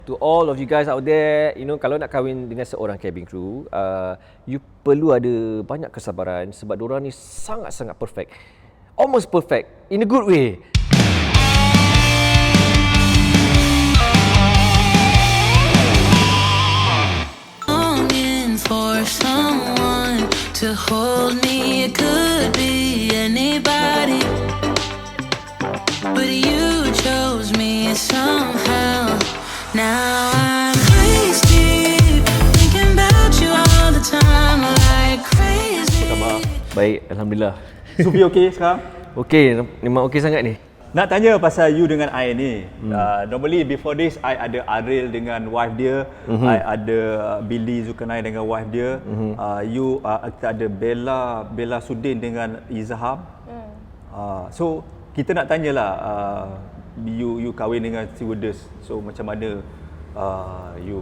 To all of you guys out there, kalau nak kahwin dengan seorang cabin crew, you perlu ada banyak kesabaran sebab diorang ni sangat-sangat perfect. Almost perfect in a good way. Longing for someone to hold me, it could be anybody, but you chose me somehow. Now I'm crazy, thinking about you all the time, like crazy. Apa khabar? Baik, Alhamdulillah. Sufi okey sekarang? Okey, memang okey sangat ni. Nak tanya pasal you dengan I ni. Normally before this, I ada Aril dengan wife dia. I ada Billy Zulkarnain dengan wife dia. Kita ada Bella Sudin dengan Izham. So, kita nak tanyalah, you kahwin dengan stewardess, so macam mana you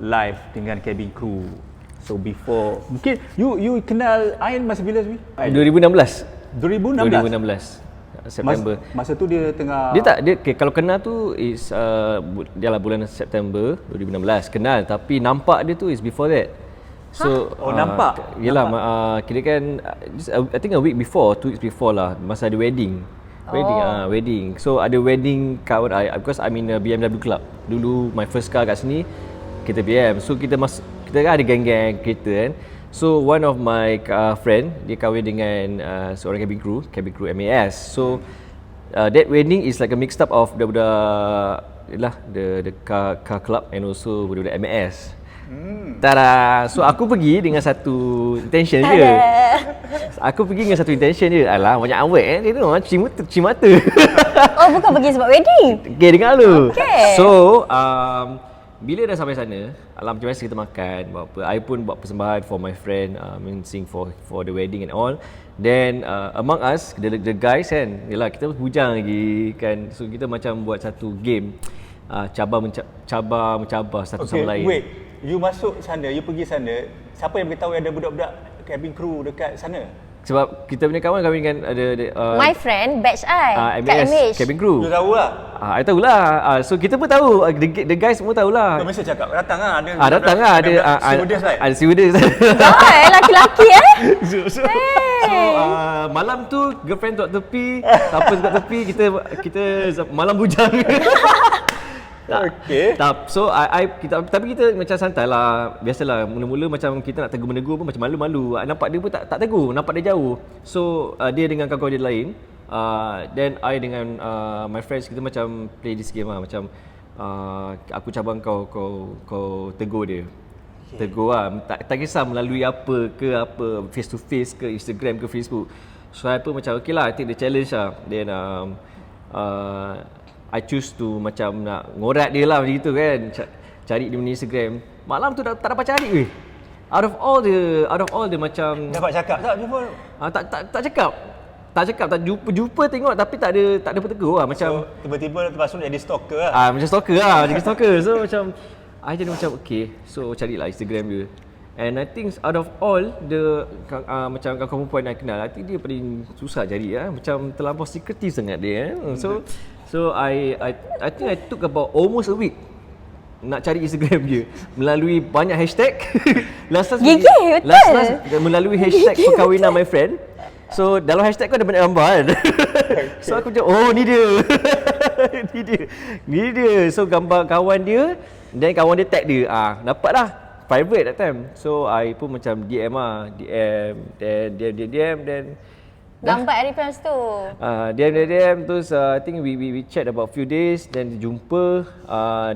live dengan cabin crew? So before, mungkin you kenal Ain masa bila Sbi? 2016 September. Masa tu dia tengah kalau kenal tu is dia lah bulan September 2016 kenal, tapi nampak dia tu is before that. So nampak? Yalah, kira kan I think a week before, 2 weeks before lah, masa ada wedding. Wedding. So ada wedding kawan I, because I'm in a BMW club. Dulu my first car kat sini kita BM. So kita kan ada geng-geng kereta kan. So one of my friend dia kahwin dengan seorang cabin crew MAS. So that wedding is like a mixed up of the car club and also budak-budak MAS. Tada. So aku pergi dengan satu intention je. Alah, banyak awet dia tu cimata. Oh, bukan pergi sebab wedding. Okay, dengar dulu. Okay. So, bila dah sampai sana, macam biasa kita makan, buat apa. I pun buat persembahan for my friend, sing for the wedding and all. Then among us, the guys kan, yalah kita bujang lagi kan. So kita macam buat satu game, cabar mencabar satu sama lain. Wait. You masuk sana, you pergi sana, siapa yang beritahu ada budak-budak cabin crew dekat sana? Sebab kita punya kawan kahwin dengan ada my friend, batch I, kat MH. cabin crew. You tahu lah? I tahulah. So kita pun tahu, the guys semua tahulah. Kau mesti cakap, datang lah. Ada stewardess right? Ada stewardess. Laki-laki So malam tu girlfriend duduk tepi, couple duduk tepi, kita malam bujang. Okay. So tapi kita macam santai lah. Biasalah mula-mula macam kita nak tegur menegur pun macam malu-malu. Nampak dia pun tak tegur, nampak dia jauh. So dia dengan kawan-kawan dia lain, then I dengan my friends, kita macam play this game lah. Macam aku cabang kau tegur dia. Tegur lah, tak kisah melalui apa, face to face ke Instagram ke Facebook. So I pun macam okay lah, I take the challenge lah. Then I choose to macam nak ngorat dia lah macam gitu kan. Cari dia punya Instagram. Malam tu tak dapat cari weh. Out of all the macam dapat cakap tak before? Tak cakap. Tak jumpa tengok tapi tak ada bertegur lah macam. So tiba-tiba lepas tu jadi stalker lah. Macam stalker lah, jadi stalker. So macam I jadi macam okay. So carilah Instagram dia. And I think out of all the macam kawan perempuan yang kenal, I think dia paling susah cari lah. Macam terlampau secretive sangat dia. So I think I took about almost a week nak cari Instagram dia melalui banyak hashtag. last melalui hashtag perkahwinan my friend. So dalam hashtag tu ada banyak gambar kan. So aku macam ni dia. ni dia. So gambar kawan dia, dan kawan dia tag dia. Dapat dah. Private that time. So I pun macam DM then gambar reference tu. DM terus I think we chat about few days, then jumpa,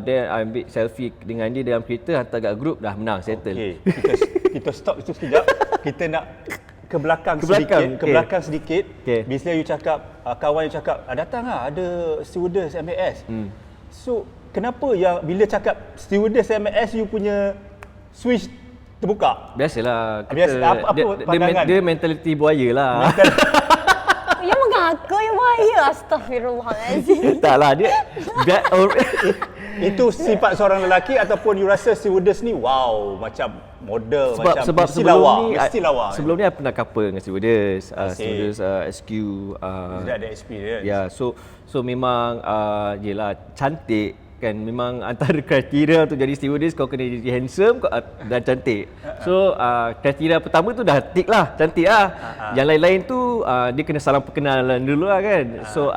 then I ambil selfie dengan dia dalam kereta, hantar kat group, dah menang, settle. Okay. Kita stop itu sekejap. Kita nak ke belakang sedikit. Okay. Bila you cakap, kawan you cakap, datang lah ada stewardess MAS. So kenapa yang bila cakap stewardess MAS you punya switch terbuka? Biasalah. Apa pandangan? Dia mentality buaya lah. Yang mengaku yang buaya. Astaghfirullahaladzim. Taklah dia. Itu sifat seorang lelaki ataupun you rasa stewardess ni wow macam model sebab mesti lawa. Sebelum ni I pernah couple dengan stewardess, SQ. Dia ada experience. Ya, so memang yelah cantik. kan, memang antara kriteria untuk jadi stewardess kau kena jadi handsome dan cantik. So kriteria pertama tu dah tick lah, cantik lah. Yang lain-lain tu dia kena salam perkenalan dulu lah kan. So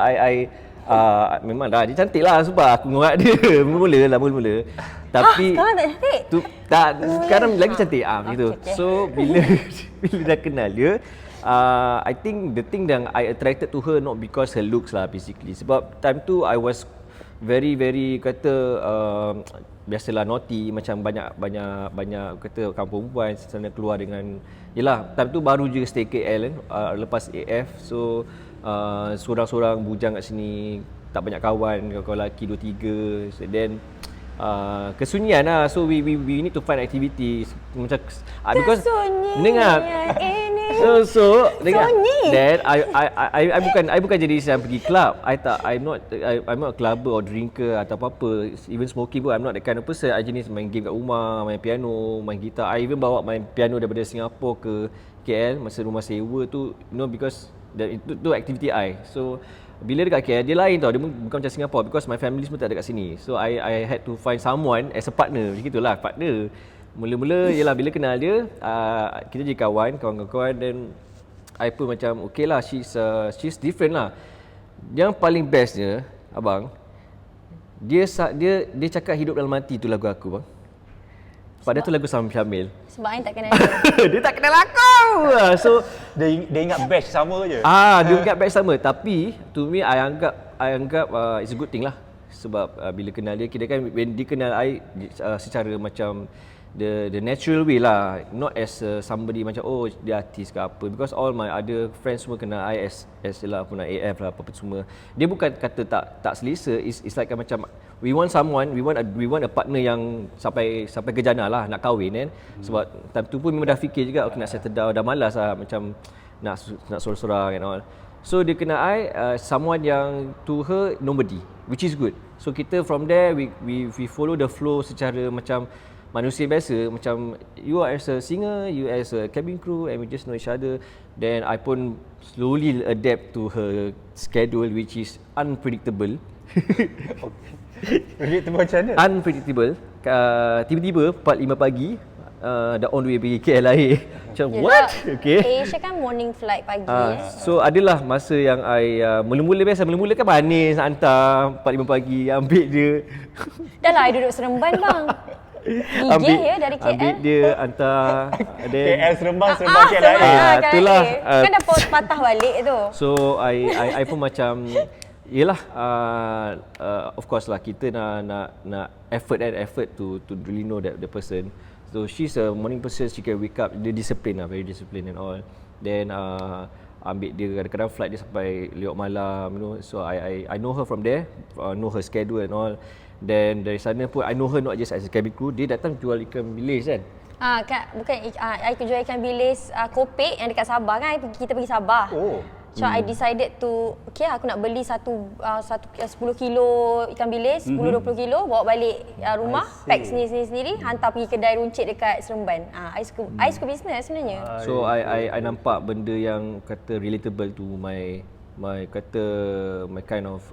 memang dah dia cantik lah, sebab aku ngorak dia mula-mula. Tapi sekarang tak cantik? Sekarang lagi cantik begitu. Okay. So bila dah kenal dia, I think the thing yang I attracted to her not because her looks lah basically. Sebab time tu I was very kata biasalah naughty, macam banyak kata kawan perempuan sana keluar dengan, yelah time tu baru je stay KL kan, lepas AF. So seorang-seorang bujang kat sini, tak banyak kawan lelaki 2-3. So then kesunyian lah. So we need to find activities macam because dengar so dengar, then I bukan jadi yang pergi club. I'm not a clubber or drinker atau apa-apa. Even smoking pun I'm not that kind of person. I jenis main game kat rumah, main piano, main gitar. I even bawa main piano daripada Singapore ke KL masa rumah sewa tu, because itu aktiviti I. So bila dekat KL dia lain tau, dia bukan macam Singapore, because my family semua tak dekat sini. So I had to find someone as a partner, macam gitulah, partner. Mula-mula ialah bila kenal dia, kita jadi kawan-kawan, dan I pun macam okay lah, she's different lah. Yang paling bestnya abang, dia cakap hidup dalam mati tu lagu aku bang. Padahal tu lagu Syamil. Sebab I tak kenal dia. Dia tak kenal aku. So dia ingat batch sama je. Dia ingat batch sama, tapi to me I anggap it's a good thing lah. Sebab bila kenal dia, kira kan when dia kenal I secara macam the natural way lah, not as somebody macam dia artis ke apa, because all my other friends semua kenal I as lah pun AF lah apa semua. Dia bukan kata tak selesa, it's like macam we want a partner yang sampai ke jannah lah, nak kahwin kan. Sebab time tu pun memang dah fikir juga, okay nak settle down, dah malas lah macam nak sorang-sorang and all. So dia kenal I someone yang to her nobody, which is good. So kita from there we follow the flow secara macam manusia biasa, macam you as a singer, you as a cabin crew, and we just know each other. Then I pun slowly adapt to her schedule, which is unpredictable. Predictable macam mana? Unpredictable. Tiba-tiba 4-5 pagi dah on the way pergi KL lahir. Macam what? Okay. Asia kan morning flight pagi. So adalah masa yang I mula-mula kan manis nak hantar 4-5 pagi, ambil dia. Dah lah I duduk Seremban bang. Gigih ya dari KL. Ambil dia hantar KL Seremban KL lahir. Itulah. Kan dah patah balik tu. So I pun macam yelah, of course lah, kita nak effort to really know that the person. So she's a morning person, she can wake up, dia discipline lah, very disciplined and all. Then ambil dia kadang-kadang flight dia sampai lewat malam, So I know her from there, know her schedule and all. Then dari sana pun I know her not just as a cabin crew, dia datang jual ikan bilis kan. Bukan I jual ikan bilis kopek yang dekat Sabah kan, kita pergi Sabah. So I decided to aku nak beli 10 kilo ikan bilis, 10-20 kilo, bawa balik rumah, pack sendiri, hantar pergi kedai runcit dekat Seremban. I suka business sebenarnya. So I nampak benda yang kata relatable to my kind of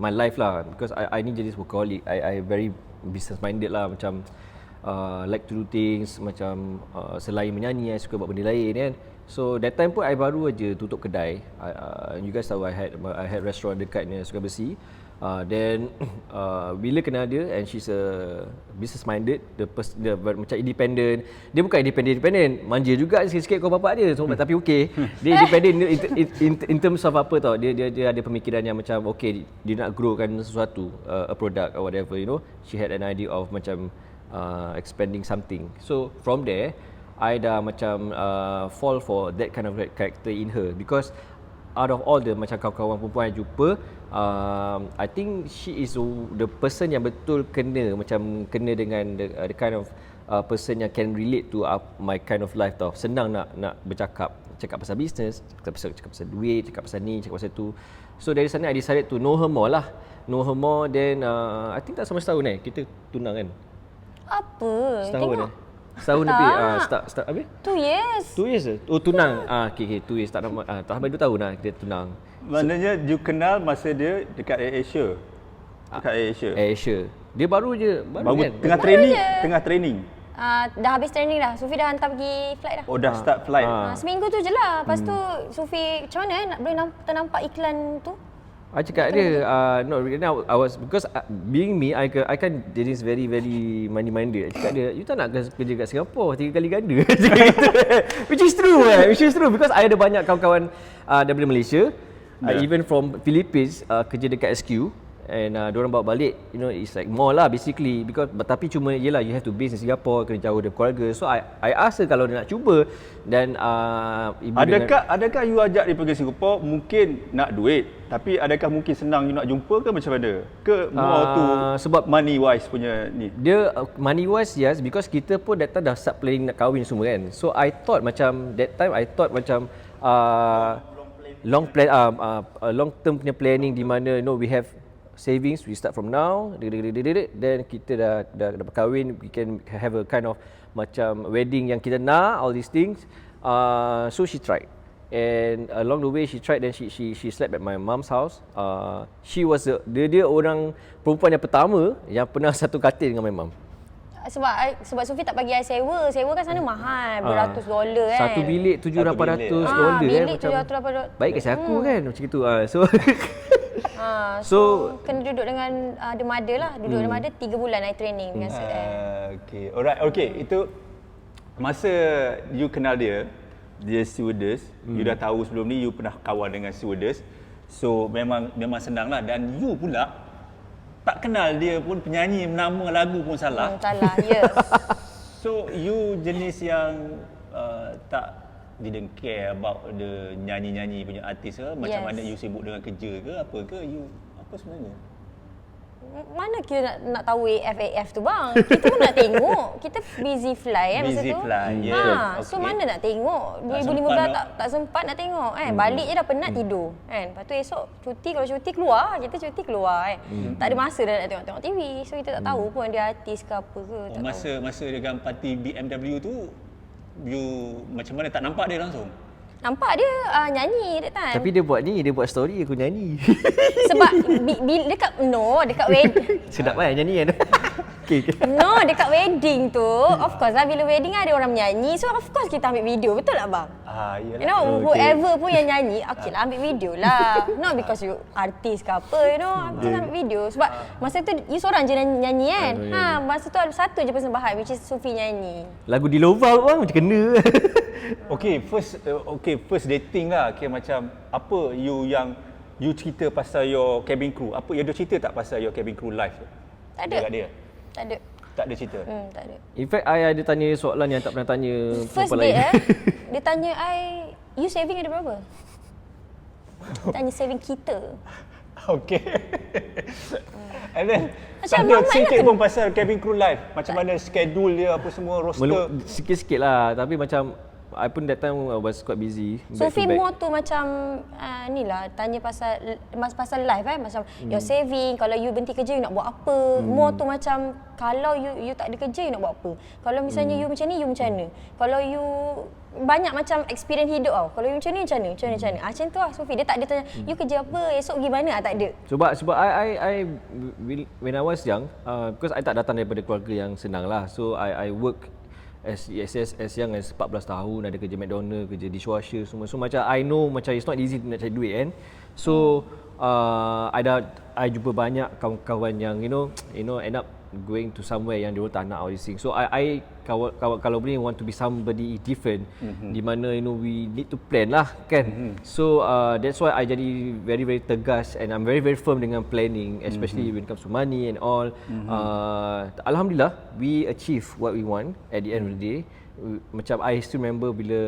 my life lah, because I ni jadi workaholic. I very business minded lah, macam like to do things macam selain menyanyi, I suka buat benda lain kan. So that time pun I baru aja tutup kedai. You guys tahu I had restaurant dekatnya Sukabesi. Then bila kenal dia, and she's a business minded, dia macam independent. Dia bukan independent, manja juga sikit-sikit kau bapak dia, tapi okey. Dia independent in terms of apa tau. Dia ada pemikiran yang macam okey, dia nak growkan sesuatu, a product or whatever, She had an idea of macam expanding something. So from there I dah macam fall for that kind of character in her, because out of all the macam kawan-kawan perempuan yang jumpa, I think she is the person yang betul kena dengan the kind of person yang can relate to my kind of life tau. Senang nak bercakap pasal business, cakap pasal duit, cakap pasal ni, cakap pasal tu. So dari sana I decided to know her more. Then I think tak sama setahun kita tunang kan. Apa? Setahun setahun lebih. Start habis? 2 years. 2 years ke? Oh tunang. Okay, 2 years. Tak sampai 2 tahun lah kita tunang. Maknanya you kenal masa dia dekat AirAsia. Dekat AirAsia. AirAsia. Dia baru je, Baru kan? tengah Baru training, je. tengah training. Dah habis training dah. Sufi dah hantar pergi flight dah. Oh dah start flight. Seminggu tu je lah. Lepas tu Sufi macam mana boleh ternampak iklan tu? I cakap dia, no, right now I was, because being me, I kan jenis very money minded. I cakap dia, you tak nak kerja kat Singapore 3 kali ganda. Which is true, which is true, because I ada banyak kawan-kawan daripada Malaysia, even from Philippines, kerja dekat SQ. And diorang bawa balik, you know, it's like more lah basically, because tapi cuma yelah, you have to base in Singapore, kena jauh dari keluarga. So I ask her kalau dia nak cuba, dan ibu Adakah you ajak dia pergi Singapore mungkin nak duit, tapi adakah mungkin senang you nak jumpa ke macam mana? Ke more to sebab money wise punya ni? dia money wise, yes, because kita pun that time dah start planning nak kahwin semua kan. So I thought macam that time long term punya planning, di mana you know we have savings, we start from now, then kita dah berkahwin, we can have a kind of macam wedding yang kita nak, all these things. So she tried, and along the way she tried, then she slept at my mom's house. She was dia orang perempuan yang pertama yang pernah satu katil dengan my mom. Sebab Sufi tak bagi I sewa. Sewa kan sana mahal, $200 kan. Satu bilik $700 bilik kan, $700. baik kasi aku kan macam itu. So kena duduk dengan the mother lah. Duduk dengan mother 3 bulan I training dengan Okay, alright, okay. Itu masa you kenal dia stewardess, you dah tahu sebelum ni you pernah kawan dengan stewardess. So memang senang lah, dan you pula tak kenal dia pun, penyanyi, nama lagu pun salah. Salah, ya. So you jenis yang tak didn't care about the nyanyi-nyanyi punya artis ke? Macam mana you sibuk dengan kerja ke? Apa ke? You apa sebenarnya? Mana kita nak tahu AF tu bang? Kita pun nak tengok. Kita busy fly kan masa tu. Busy fly, yeah. So mana nak tengok? 2015 tak sempat nak tengok kan. Balik je dah penat tidur kan. Lepas tu esok cuti, kalau cuti keluar, kita cuti keluar kan. Tak ada masa dah nak tengok TV. So kita tak tahu pun dia artis ke apa ke. Masa dengan parti BMW tu, you macam mana, tak nampak dia langsung? Nampak dia nyanyi that time. Tapi dia buat story, aku nyanyi. Sebab dekat wedding. Sedap kan nyanyi kan. Okay. No, dekat wedding tu, of course lah, bila wedding ada orang menyanyi, so of course kita ambil video, betul tak bang? Iyalah. You know, whoever pun yang nyanyi, okay lah ambil video lah. Not because you artis ke apa, you know, just ambil video. Sebab masa tu you seorang je nyanyi kan. Masa tu ada satu je persembahan, which is Sufi nyanyi. Lagu di Lova bang macam kena. First dating lah. Okay, macam apa you cerita pasal your cabin crew? Apa you ada cerita tak pasal your cabin crew live? Tak ada. Dia? Tak ada. Tak ada cerita? Tak ada. In fact, I ada tanya soalan yang tak pernah tanya First perempuan date lain. dia tanya I, you saving ada berapa? Tanya saving kita. Okay. And then, Macam tak ada Muhammad sikit nak pun pasal cabin crew live. Macam mana schedule dia, apa semua, roster. Sikit-sikit lah, tapi macam I pun that time was quite busy. Sufi more tu macam ni lah, tanya pasal live kan, macam your saving, kalau you berhenti kerja you nak buat apa. More tu macam kalau you tak ada kerja you nak buat apa. Kalau misalnya you macam ni, you macam mana. Kalau you banyak macam experience hidup tau. Kalau you macam ni, macam mana. Macam tu lah Sufi. Dia tak ada tanya, you kerja apa, esok pergi mana, tak ada. Sebab I when I was young, because I tak datang daripada keluarga yang senang lah. So I work as young as 14 tahun, ada kerja McDonald, kerja dishwasher semua. So macam I know macam it's not easy nak cari duit kan. So I jumpa banyak kawan-kawan yang you know end up going to somewhere yang dia tak nak all these things. So I kalau boleh want to be somebody different, di mana we need to plan lah kan. So that's why I jadi very tegas, and I'm very firm dengan planning, especially when it comes to money and all. Alhamdulillah we achieve what we want at the end of the day. Macam I still remember bila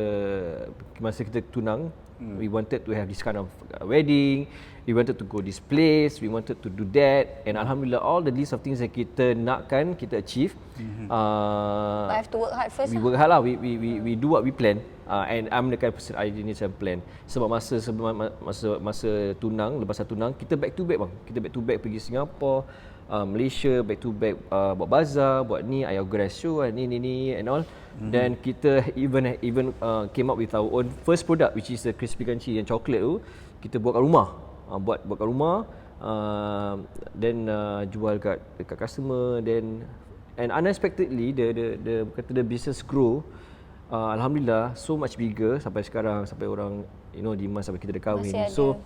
masa kita tunang, we wanted to have this kind of wedding, we wanted to go this place, we wanted to do that, and alhamdulillah all the list of things that kita nakkan kita achieve. But I have to work hard first. We work hard lah. We do what we plan. And I'm the kind of person I need to plan. Sebab masa tunang, lepas tunang kita back to back bang. Kita back to back pergi Singapore, Malaysia, back to back buat bazar, buat ni, I organize show ni and all. Then kita even came up with our own first product, which is the crispy crunchy yang coklat tu. Kita buat kat rumah. Buat kat rumah. then jual dekat customer, then and unexpectedly the business grow. Alhamdulillah so much bigger sampai sekarang, sampai orang demand sampai kita dah kahwin. So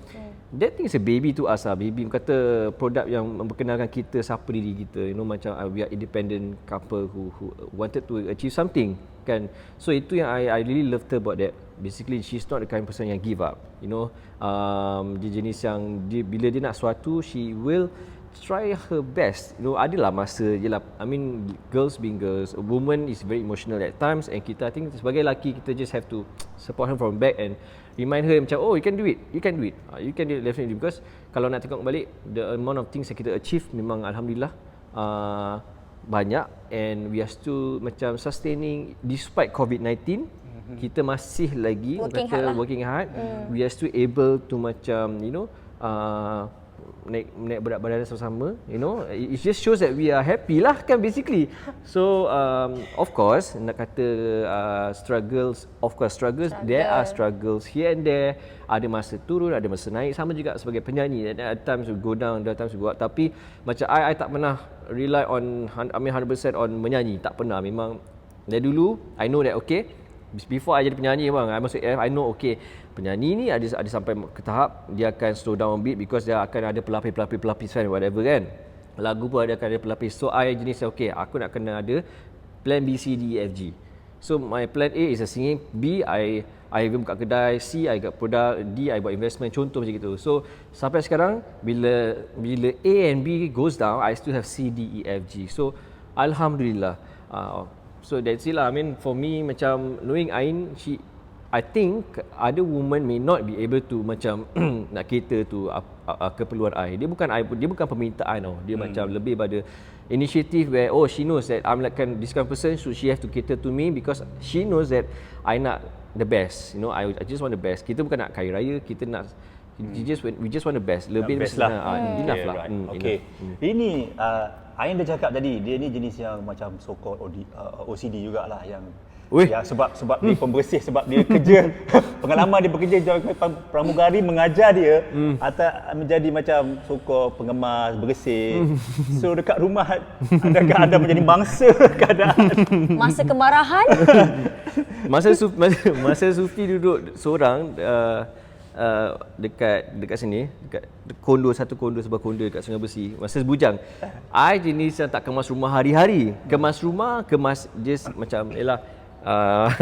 that thing is a baby to us baby kata produk yang memperkenalkan kita siapa diri kita, macam we are independent couple who wanted to achieve something kan. So itu yang I really loved her about that. Basically she's not the kind of person yang give up, dia jenis yang bila dia nak sesuatu, she will try her best. Adalah masa jelah, I mean girls being girls, a woman is very emotional at times, and kita, I think sebagai lelaki kita just have to support her from back and remind her macam, oh you can do it you can do it definitely. Because kalau nak tengok balik the amount of things yang kita achieve memang alhamdulillah banyak, and we are still macam sustaining despite COVID-19. Kita masih lagi working hard. We are still able to macam naik berat badan sama-sama, it just shows that we are happy lah kan basically. So of course nak kata struggles, there are struggles here and there. Ada masa turun, ada masa naik, sama juga sebagai penyanyi, at times we go down, at times we go up. Tapi macam I tak pernah rely on 100% on menyanyi, tak pernah. Memang dari dulu I know that okay, before I jadi penyanyi bang, I masuk AF, I know okay, penyanyi ni ada sampai ke tahap dia akan slow down a bit because dia akan ada pelapis kan, whatever kan. Lagu pun akan ada pelapis. So I jenis okay, aku nak kena ada plan B, C, D, E, F, G. So my plan A is a singing, B I buka kedai, C I got produk, D I buat investment, contoh macam gitu. So sampai sekarang bila A and B goes down, I still have C, D, E, F, G. So alhamdulillah. So that's it lah. I mean for me macam knowing Ain, I think other women may not be able to macam nak cater to keperluan I. Dia bukan permintaan tau. Dia macam lebih pada initiative where she knows that I'm like this kind of person, so she have to cater to me because she knows that I nak the best. I just want the best. Kita bukan nak kaya raya, kita nak we just want the best. Lebih best lah. Enough lah. Okay. Ini Ain dah cakap tadi, dia ni jenis yang macam so-called OCD jugalah, yang sebab dia pembersih, sebab dia kerja pengalaman dia bekerja jadi pramugari, mengajar dia atau menjadi macam so-called pengemas, bersih. So dekat rumah adakah anda menjadi mangsa keadaan? Masa kemarahan? masa Sufi duduk seorang dekat sini, dekat satu kondo sebuah kondo dekat Sungai Besi masa bujang. I jenis yang tak kemas rumah hari-hari. Kemas just macam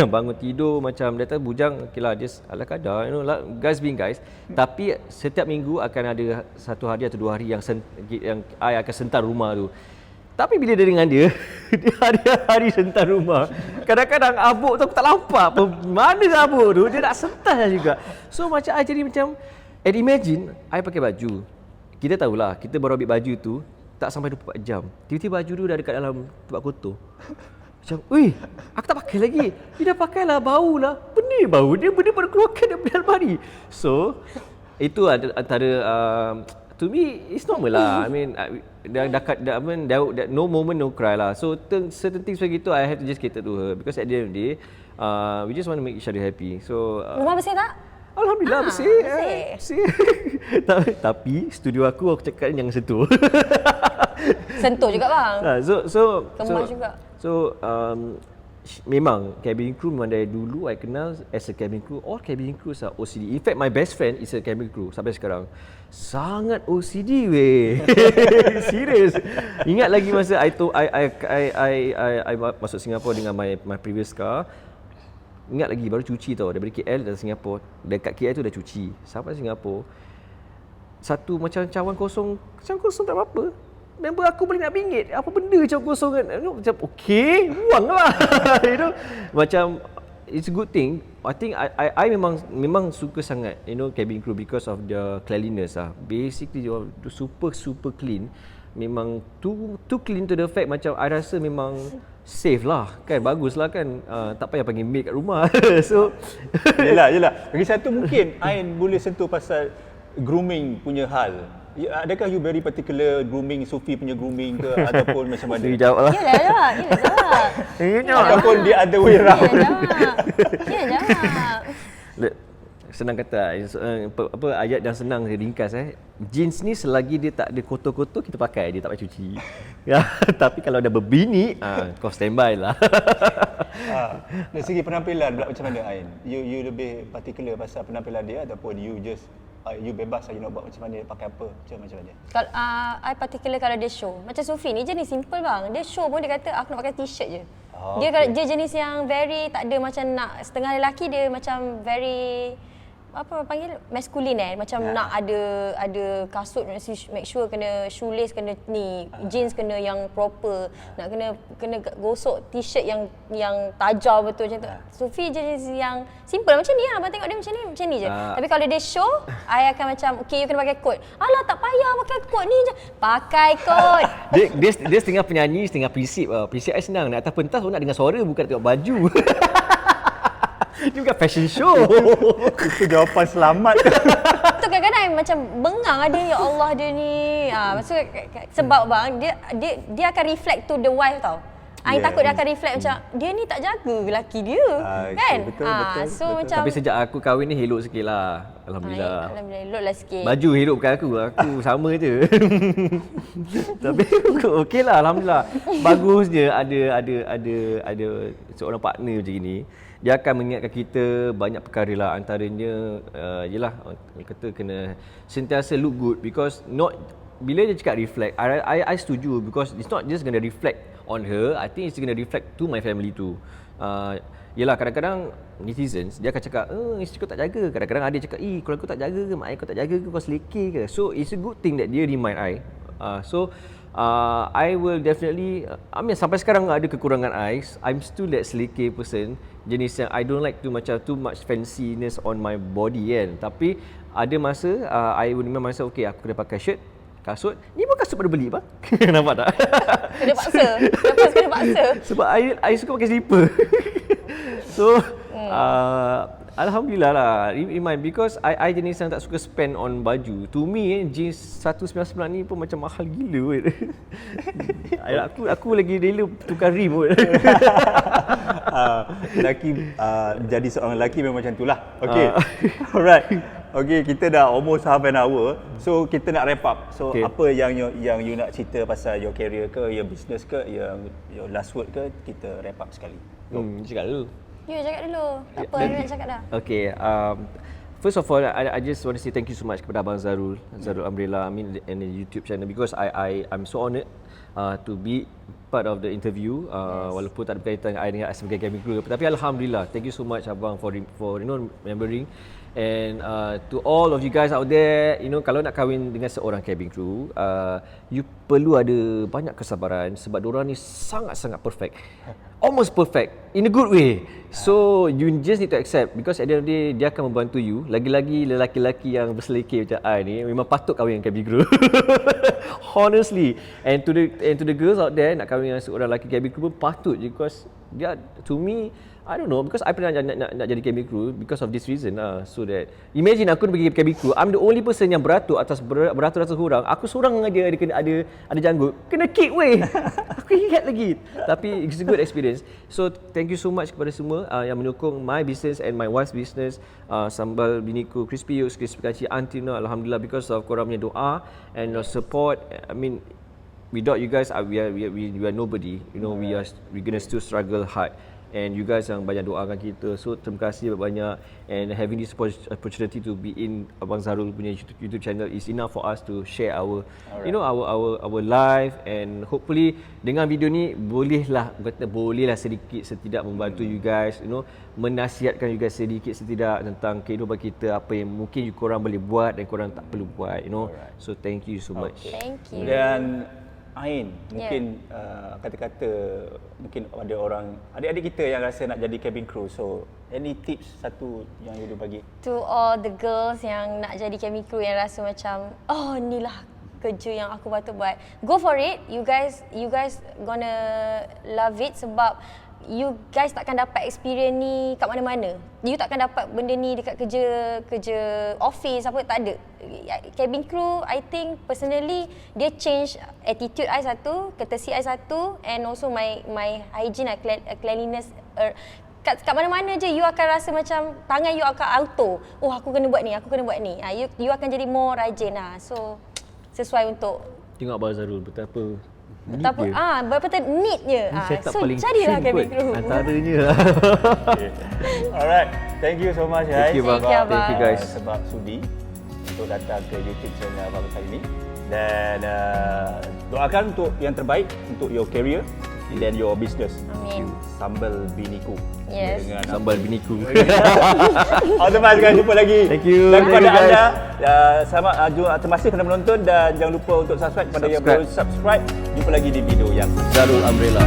bangun tidur macam datang bujang, okeylah just ala kadar, guys being guys. Tapi setiap minggu akan ada satu hari atau 2 hari yang I akan sentar rumah tu. Tapi bila dia dengan dia hari sentar rumah, kadang-kadang abuk tu aku tak nampak mana abuk tu, dia nak sentar juga. So macam I jadi macam, and imagine I pakai baju, kita tahulah kita baru ambil baju tu tak sampai 24 jam, tiba-tiba baju tu dah dekat dalam tempat kotor. Macam, aku tak pakai lagi. Dia dah pakai lah, bau lah. Benda bau, dia baru keluarkan dari almari. So itu antara to me it's normal lah. I mean no moment no cry lah. So certain things like itu I have to just cater to her because at the end of the day we just want to make each other happy. So Rumah bersih tak? Alhamdulillah bersih. Tapi studio aku cakap jangan sentuh. Sentuh juga bang. Kemas juga. So memang cabin crew memang dari dulu I kenal as a cabin crew. All cabin crews are OCD. In fact my best friend is a cabin crew sampai sekarang. Sangat OCD weh. Serius. Ingat lagi masa I masuk Singapura dengan my previous car. Ingat lagi baru cuci tau, daripada KL dan Singapura. Dekat KL tu dah cuci. Sampai Singapura satu macam cawan kosong tak apa-apa. Member aku boleh nak bingit. Apa benda cawan kosong kan? Macam okey, buang lah. Macam it's a good thing. I think I memang suka sangat cabin crew because of the cleanliness lah. Basically they super clean. Memang too clean to the fact macam I rasa memang safe lah kan, bagus lah kan, tak payah panggil maid kat rumah. So yelah. Lagi satu mungkin Ain boleh sentuh pasal grooming punya hal. Adakah you very particular grooming, Sufi punya grooming ke ataupun macam mana? Dia jawab lah. Yelah. Ataupun dia other way round. Yelah. senang kata apa ayat dan senang ringkas jeans ni selagi dia tak ada kotor-kotor kita pakai, dia tak payah cuci. Ya, tapi kalau dah berbini kau standby lah. Dari segi penampilan pula macam mana Ain? You lebih particular pasal penampilan dia ataupun you just you bebas you nak buat macam mana, pakai apa, macam mana? Kalau I particular kalau dia show. Macam Sufi ni jenis simple bang. Dia show pun dia kata aku nak pakai t-shirt je. Dia jenis yang very tak ada macam nak setengah lelaki dia macam very apa panggil masculine macam nak ada kasut, make sure kena shoelace, kena ni jeans kena yang proper, nak kena gosok t-shirt yang tajam betul macam tu. Sufi jenis yang simple macam ni lah, abang tengok dia macam ni je. Tapi kalau dia show, I akan macam okay you kena pakai coat. Alah tak payah pakai coat ni je. Pakai coat. dia setengah penyanyi, setengah prinsip. Prinsip I senang, nak atas pentas pun nak dengar suara bukan tengok baju. Dia bukan fashion show. Itu jawapan selamat. Tu kadang-kadang I macam bengang ada ya Allah dia ni. Maksud sebab bang dia akan reflect to the wife tau. I takut dia akan reflect macam dia ni tak jaga lelaki dia. Kan? Betul. Macam tapi sejak aku kahwin ni elok sikit lah. Alhamdulillah. Alhamdulillah eloklah sikit. Baju elok bukan aku sama je. Tapi okey lah, alhamdulillah. Bagus je ada seorang partner macam ni. Dia akan mengingatkan kita banyak perkara lah, antaranya yelah kata kena sentiasa look good because bila dia cakap reflect, I setuju because it's not just gonna reflect on her, I think it's gonna reflect to my family too. Yelah kadang-kadang netizens dia akan cakap isteri kau tak jaga, kadang-kadang ada cakap kalau kau tak jaga ke, mak ayah kau tak jaga ke, kau selekeh ke. So it's a good thing that dia remind I. I will definitely, sampai sekarang ada kekurangan I. I'm still that selekeh person, jenis yang I don't like too much fanciness on my body kan. Tapi ada masa I will remind myself, okay aku kena pakai shirt, kasut. Ni pun kasut pada beli bang. Nampak tak? Kena paksa. Lepas kena paksa. Sebab I suka pakai slipper. So alhamdulillah lah, remind because I jenis yang tak suka spend on baju. To me jeans 199 ni pun macam mahal gila. Aku lagi rela tukar rim pun. Jadi seorang lelaki memang macam itulah. Okay. Alright. Okay, kita dah almost half an hour. So kita nak wrap up. So apa yang you nak cerita pasal your career ke, your business ke, your last word ke, kita wrap up sekali. Cakap dulu. You cakap dulu. Tak apa, I nak cakap dah. Okay, first of all, I just want to say thank you so much kepada Abang Zarul Umbrella, and the YouTube channel because I'm so honoured to be part of the interview, walaupun tak ada berkaitan dengan I sebagai cabin crew. Tapi alhamdulillah, thank you so much Abang for remembering. And to all of you guys out there, kalau nak kahwin dengan seorang cabin crew, you perlu ada banyak kesabaran sebab diorang ni sangat-sangat perfect. Almost perfect in a good way. So you just need to accept because at the end of the day dia akan membantu you. Lagi-lagi lelaki-lelaki yang berselekeh macam I ni memang patut kahwin dengan cabin crew. Honestly. And to the girls out there nak kahwin dengan seorang lelaki cabin crew pun patut je because dia, to me, I don't know, because I pernah nak jadi cabin crew because of this reason lah. So that imagine aku pergi cabin crew, I'm the only person yang beratur-ratus orang. Aku seorang aja ada janggut, kena kick weh. Aku ingat lagi. Tapi it's a good experience. So thank you so much kepada semua yang menyokong my business and my wife's business. Sambal Biniku, Crispy Yux, Crispy Kacang until now, alhamdulillah, because of korang punya doa and your support. I mean, without you guys, we are nobody. We're gonna still struggle hard. And you guys yang banyak doakan kita. So terima kasih banyak. And having this opportunity to be in Abang Zarul punya YouTube channel is enough for us to share our our life. And hopefully dengan video ni bolehlah sedikit setidak membantu you guys, menasihatkan you guys sedikit setidak tentang kehidupan kita, apa yang mungkin korang boleh buat dan korang tak perlu buat, So thank you so much. Thank you. Dan Ain, mungkin kata-kata mungkin ada orang, adik-adik kita yang rasa nak jadi cabin crew. So, any tips satu yang you bagi? To all the girls yang nak jadi cabin crew yang rasa macam, inilah kerja yang aku patut buat. Go for it. You guys gonna love it sebab you guys takkan dapat experience ni kat mana-mana. You takkan dapat benda ni dekat kerja office apa, tak ada. Cabin crew, I think personally dia change attitude I satu, courtesy I satu, and also my hygiene, cleanliness kat mana-mana je you akan rasa macam tangan you akan auto. Oh aku kena buat ni, aku kena buat ni. You akan jadi more rajin lah. So sesuai untuk Tengok Abang Zarul betapa betapa betapa need je. setup So paling carilah cun cabin kot crew. antaranya lah. Okay. Alright, thank you so much guys. Thank you, Abang. Thank you, Abang. Thank you guys. Sebab sudi untuk datang ke YouTube channel Abang kali ini. Dan doakan untuk yang terbaik untuk your career dan your business. Amin. Sambal biniku. Yes. Dengan Sambal biniku. all the best guys, jumpa lagi. Thank you. Dan kepada Thank you, guys. anda, selamat terima kasih kerana menonton dan jangan lupa untuk subscribe kepada yang belum subscribe. Jumpa lagi di video yang Zarul Umbrella.